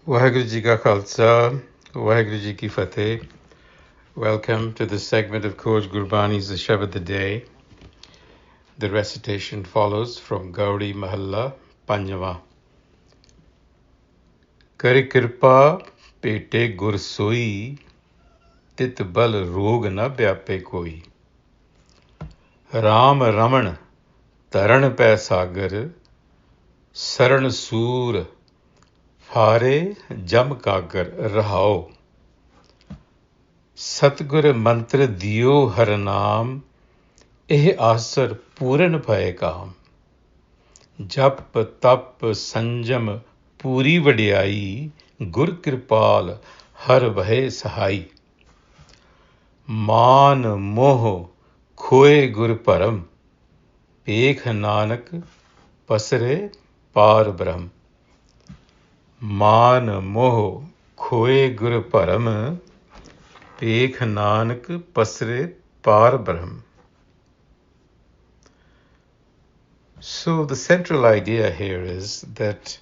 Waheguru Ji Ka Khalsa, Waheguru Ji Ki Fateh. Welcome to this segment of Coach Gurbani's a-sabad-a-day. The recitation follows from Gaudi Mahalla Panjava. Kari Kirpa Bhete Gur Soi, tit bal rog na byape koi. Ram Raman taran pੈ sagar, saran soor ਫਾਰੇ ਜਮ ਕਾਗਰ ਰਹਾਓ ਸਤਿਗੁਰ ਮੰਤਰ ਦਿਓ ਹਰ ਨਾਮ ਇਹ ਆਸਰ ਪੂਰਨ ਭਏ ਕਾਮ ਜਪ ਤਪ ਸੰਜਮ ਪੂਰੀ ਵਡਿਆਈ ਗੁਰ ਕਿਰਪਾਲ ਹਰ ਭਏ ਸਹਾਈ ਮਾਨ ਮੋਹ ਖੋਏ ਗੁਰ ਭਰਮ ਏਕ ਨਾਨਕ ਪਸਰੇ ਪਾਰ ਬ੍ਰਹਮ ਮਾਨ ਮੋਹ ਖੋਏ ਗੁਰ ਭਰਮ ਏਕ ਨਾਨਕ ਪਸਰੇ ਪਾਰ ਬ੍ਰਹਮ. So the central idea here is that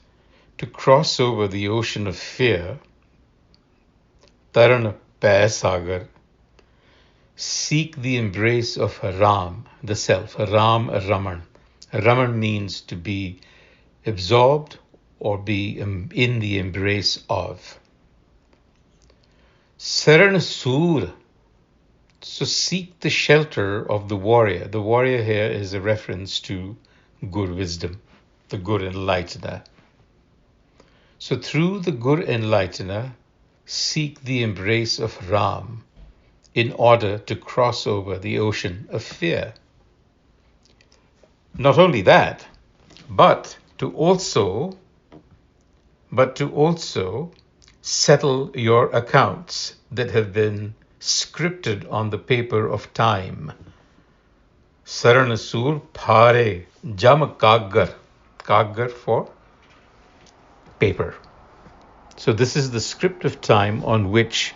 to cross over the ocean of fear, taran pੈ sagar, seek the embrace of Ram, the self, Ram Raman. Raman means to be absorbed or be in the embrace of. Saran Sur, so seek the shelter of the warrior. The warrior here is a reference to Gur wisdom, the Gur enlightener. So through the Gur enlightener, seek the embrace of Ram in order to cross over the ocean of fear. Not only that, but to also settle your accounts that have been scripted on the paper of time. Saranasur phare jam kagar. Kagar for paper. So this is the script of time on which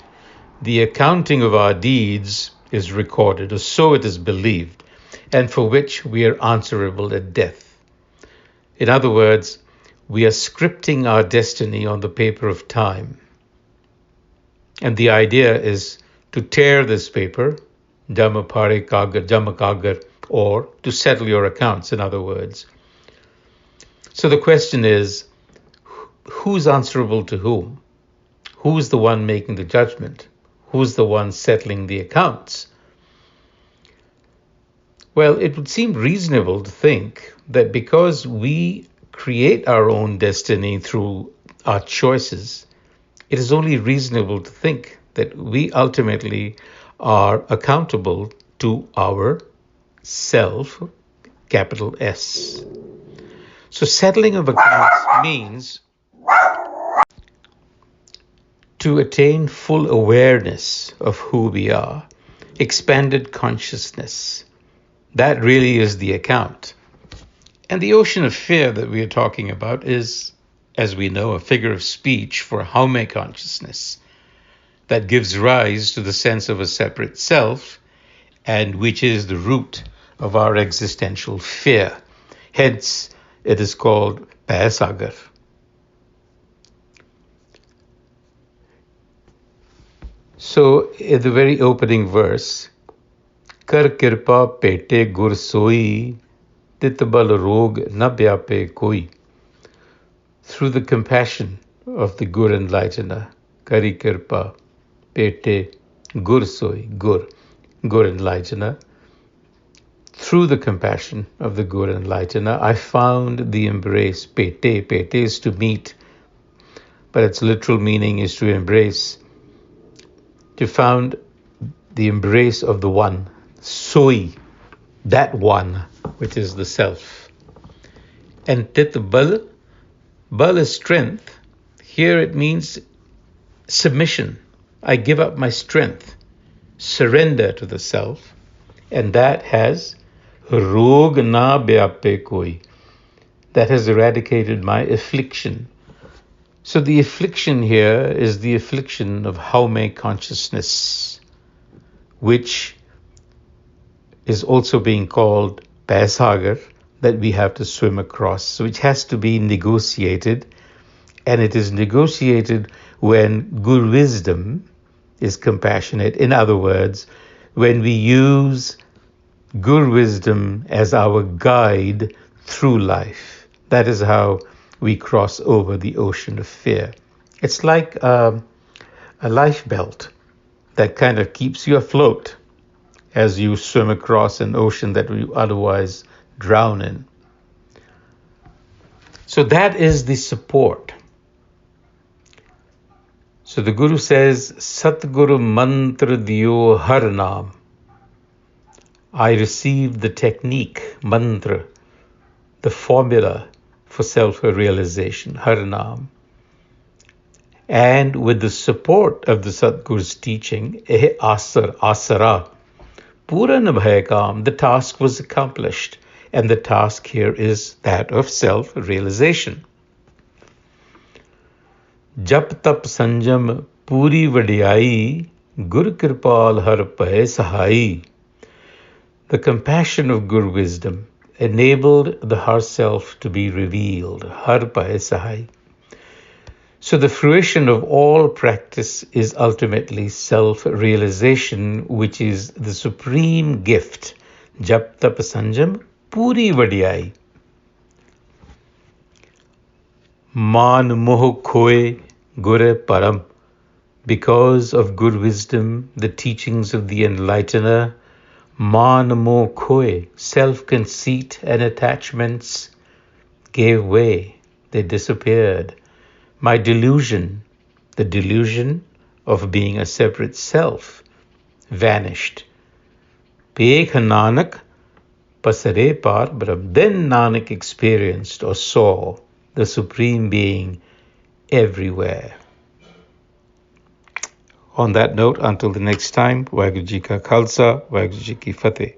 the accounting of our deeds is recorded, or so it is believed, and for which we are answerable at death. In other words, we are scripting our destiny on the paper of time. And the idea is to tear this paper, Dhamma Pare Kagar, Dhamma Kagar, or to settle your accounts, in other words. So the question is, who's answerable to whom? Who's the one making the judgment? Who's the one settling the accounts? Well, it would seem reasonable to think that because we create our own destiny through our choices, it is only reasonable to think that we ultimately are accountable to our self, capital S. So settling of accounts means to attain full awareness of who we are, expanded consciousness. That really is the account. And the ocean of fear that we are talking about is, as we know, a figure of speech for Haume consciousness that gives rise to the sense of a separate self, and which is the root of our existential fear. Hence, it is called pੈ sagar. So, in the very opening verse, Kar Kirpa Bhete Gur Soi, tit bal rog na byape koi. Through the compassion of the Gur enlightener, Kari Kirpa Bhete Gur Soi, Gur enlightener. Through the compassion of the Gur enlightener, I found the embrace. Bhete is to meet, but its literal meaning is to embrace. To found the embrace of the one, Soi, that one, which is the self. And tit bal is strength. Here it means submission. I give up my strength, surrender to the self, and that has rog na byape koi. That has eradicated my affliction. So the affliction here is the affliction of Haume consciousness, which is also being called pੈ sagar, that we have to swim across, which has to be negotiated and it is negotiated when Gur wisdom is compassionate. In other words, when we use Gur wisdom as our guide through life. That is how we cross over the ocean of fear. It's like a life belt that kind of keeps you afloat as you swim across an ocean that you otherwise drown in. So that is the support. So the Guru says, Satguru mantra diyo har naam. I received the technique, mantra, the formula for self-realization, har naam. And with the support of the Satguru's teaching, asara, pura nibhaye kaam, the task was accomplished. And the task here is that of self-realization. Jap tap sanjam puri vadiyai, gur kirpal har pae sahai. The compassion of Gur wisdom enabled the heart self to be revealed, har pae sahai. So the fruition of all practice is ultimately self-realization, which is the supreme gift. Jap tap sanjam puri vadiyai. Man moh khoe gure param. Because of Gur wisdom, the teachings of the enlightener, man moh khoe, self-conceit and attachments gave way, they disappeared. My delusion, the delusion of being a separate self, vanished. Pekh Nanak pasare par brahm. Then Nanak experienced or saw the Supreme Being everywhere. On that note, until the next time, Waheguru Ji Ka Khalsa, Waheguru Ji Ki Fateh.